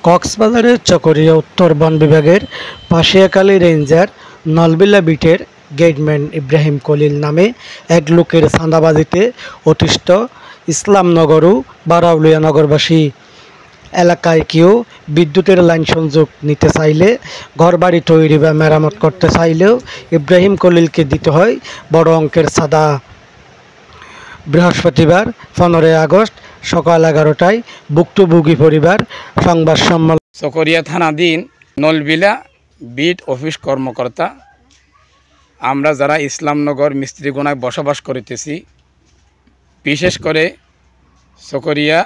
কক্সবাজারের চকরিয়া উত্তর বন বিভাগের পাশিয়াখালী রেঞ্জের নলবিলা বিটের গেটম্যান ইব্রাহিম খলিল নামে এক লোকের চাঁদাবাজিতে অতিষ্ঠ ইসলামনগর ও বারাউলিয়া নগরবাসী এলাকায় কেউ বিদ্যুতের লাইন সংযোগ নিতে চাইলে, ঘরবাড়ি তৈরি বা মেরামত করতে চাইলেও ইব্রাহিম খলিলকে দিতে হয় বড় অঙ্কের চাঁদা। বৃহস্পতিবার 15 আগস্ট সকাল 11টায় ভুক্তভোগী পরিবার সংবাদ সম্মেলন। চকরিয়া থানাধীন নলবিলা বিট অফিস কর্মকর্তা আমরা যারা ইসলামনগর মিস্ত্রিগোনায় বসবাস করিতেছি, বিশেষ করে চকরিয়া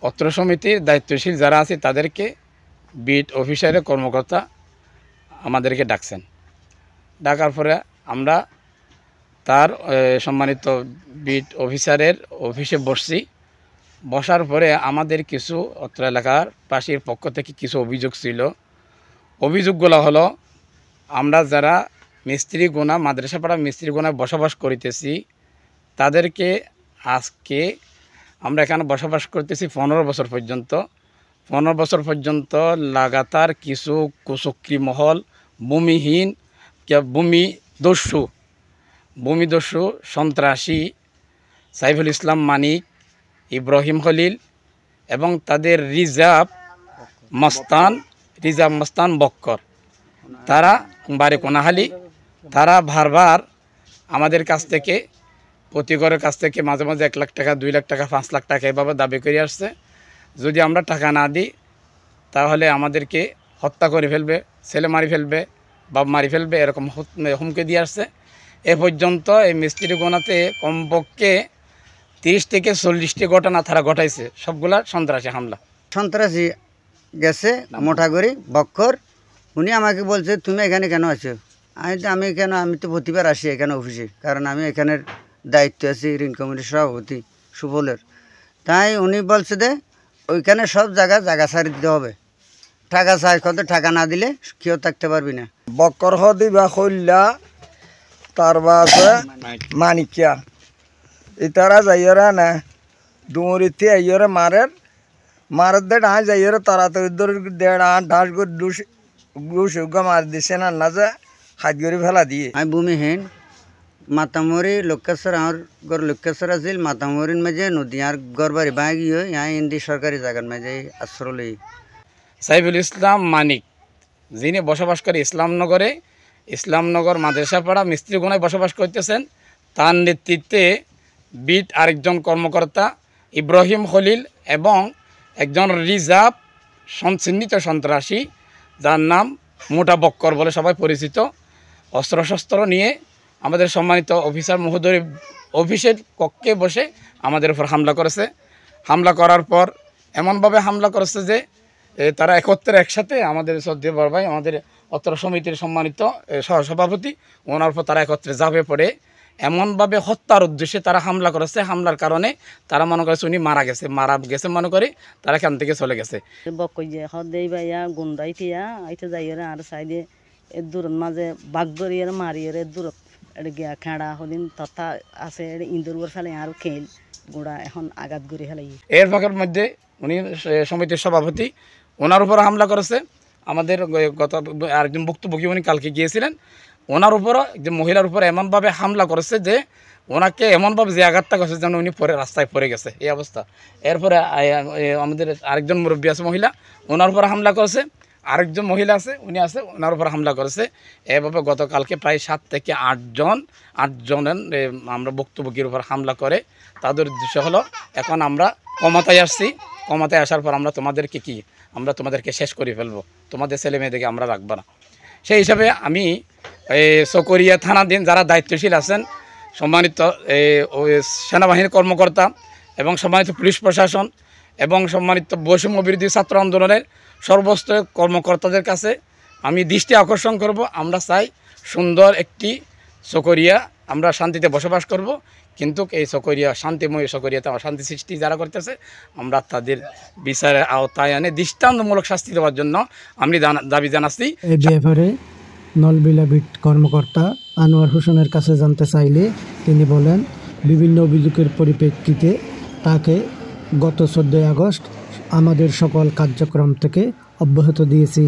অত্র সমিতির দায়িত্বশীল যারা আছে তাদেরকে বিট অফিসারের কর্মকর্তা আমাদেরকে ডাকছেন। ডাকার পরে আমরা তার সম্মানিত বিট অফিসারের অফিসে বসছি। বসার পরে আমাদের কিছু অত্র এলাকার পাশের পক্ষ থেকে কিছু অভিযোগ ছিল। অভিযোগগুলো হলো, আমরা যারা মিস্ত্রিগোনা মাদ্রাসাপাড়া মিস্ত্রিগোনায় বসবাস করিতেছি তাদেরকে আজকে আমরা এখানে বসবাস করতেছি 15 বছর পর্যন্ত। 15 বছর পর্যন্ত লাগাতার কিছু কুচক্রী মহল, ভূমিহীন, ভূমিদস্যু সন্ত্রাসী সাইফুল ইসলাম মানিক, ইব্রাহিম খলিল এবং তাদের রিজার্ভ মস্তান বক্কর, তারা বাড়ি কোনাহালি, তারা বারবার আমাদের কাছ থেকে প্রতি ঘরের কাছ থেকে মাঝে মাঝে 1 লাখ টাকা, 2 লাখ টাকা, 5 লাখ টাকা এভাবে দাবি করে আসছে। যদি আমরা টাকা না দিই তাহলে আমাদেরকে হত্যা করে ফেলবে, ছেলে মারি ফেলবে, বাপ মারি ফেলবে, এরকম হুমকি দিয়ে আসছে। এ পর্যন্ত এই মিস্ত্রিগোনাতে কমপক্ষে 30 থেকে 40টি ঘটনা তারা ঘটাইছে, সবগুলা সন্ত্রাসী হামলা। সন্ত্রাসী গেছে মোটাগড়ি বক্কর, উনি আমাকে বলছে তুমি এখানে কেন আছো? আমি তো প্রতিবার আসি এখানে অফিসে, কারণ আমি এখানের দায়িত্ব আছি ঋণ কমিটির সভাপতি সুফলের। তাই উনি বলছে যে ওইখানে সব জায়গা ছাড়ি দিতে হবে, টাকা চাই, কত টাকা না দিলে কেউ থাকতে পারবি না। বক্কর হদি বা কল্যা তার বাসে মানিকিয়া ইতারা যাইরা না ডুমরিতে আইয়রে মারের দে ডাঁ যাইরে তাড়াতাড়ি ধরে দেড় ঢাস করে ডুস মার দিছে না যে হাত করে ফেলা দিয়ে। আমি ভূমিহীন মাতামরি লোকেশ্বর, আমার ঘর লোকেশ্বর আছিল, মাতামরির মেঝে নদী আর ঘর বাড়ি ভাঙি হয় यहाँ হিন্দি সরকারি জায়গার মেঝে আশ্রয়। সাইফুল ইসলাম মানিক, যিনি বসবাস করে ইসলামনগর মাদ্রাসাপাড়া মিস্ত্রিগোনায় বসবাস করতেছেন, তার নেতৃত্বে বিট আরেকজন কর্মকর্তা ইব্রাহিম খলিল এবং একজন রিজার্ভ চিহ্নিত সন্ত্রাসী যার নাম মোটা বক্কর বলে সবাই পরিচিত, অস্ত্রশস্ত্র নিয়ে আমাদের সম্মানিত অফিসার মহোদয় অফিসের কক্ষে বসে আমাদের উপর হামলা করেছে। হামলা করার পর এমনভাবে হামলা করেছে যে তারা একসাথে আমাদের শ্রদ্ধেয় বড় ভাই, আমাদের অত্র সমিতির সম্মানিত সহসভাপতি, ওনার উপর তারা একত্রে ঝাঁপে পড়ে এমনভাবে হত্যার উদ্দেশ্যে তারা হামলা করেছে। হামলার কারণে তারা মনে করেছে উনি মারা গেছে মনে করে তারা এখান থেকে চলে গেছে। গুন্ডাই টিয়া আইতে যাই আর সাইডে এর দূরের মাঝে বাঘ ধরিয়ে মারিয়ে দূরত গিয়া খেঁড়া হদিন তথা আছে ইন্দুর ফেলে আর খেল গোড়া এখন আঘাত করে ফেলাই। এর ফাঁকের মধ্যে উনি সমিতির সভাপতি, ওনার উপর হামলা করেছে। আমাদের গত আরেকজন ভুক্তভোগী উনি কালকে গিয়েছিলেন, ওনার উপরও একজন মহিলার উপর এমনভাবে হামলা করেছে যে ওনাকে এমনভাবে যে আঘাতটা করেছে যেন উনি পরে রাস্তায় পড়ে গেছে, এই অবস্থা। এরপরে আমাদের আরেকজন মুরব্বী আছে মহিলা, ওনার উপর হামলা করেছে। আরেকজন মহিলা আছে, উনি আছে, ওনার উপর হামলা করেছে। এভাবে গতকালকে প্রায় 7 থেকে 8 জনের আমরা ভুক্তভোগীর উপর হামলা করে। তাদের উদ্দেশ্য হলো এখন আমরা ক্ষমতায় আসছি, ক্ষমতায় আসার পর আমরা তোমাদেরকে শেষ করে ফেলবো, তোমাদের ছেলে মেয়েদেরকে আমরা রাখবো না। সেই হিসাবে আমি চকরিয়া থানাধীন যারা দায়িত্বশীল আছেন, সম্মানিত সেনাবাহিনীর কর্মকর্তা এবং সম্মানিত পুলিশ প্রশাসন এবং সম্মানিত বৈষম্য বিরোধী ছাত্র আন্দোলনের সর্বস্তরের কর্মকর্তাদের কাছে আমি দৃষ্টি আকর্ষণ করব। আমরা চাই সুন্দর একটি চকরিয়া, আমরা শান্তিতে বসবাস করব, কিন্তু এই চকরিয়া শান্তিময় চকরিয়াতে অশান্তি সৃষ্টি যারা করতেছে আমরা তাদের বিচারের আওতায় এনে দৃষ্টান্তমূলক শাস্তি দেওয়ার জন্য আমি দাবি জানাচ্ছি। এই ব্যাপারে নলবিলা বিট কর্মকর্তা আনোয়ার হোসেনের কাছে জানতে চাইলে তিনি বলেন, বিভিন্ন অভিযোগের পরিপ্রেক্ষিতে তাকে গত 14 আগস্ট আমাদের সকল কার্যক্রম থেকে অব্যাহত দিয়েছি।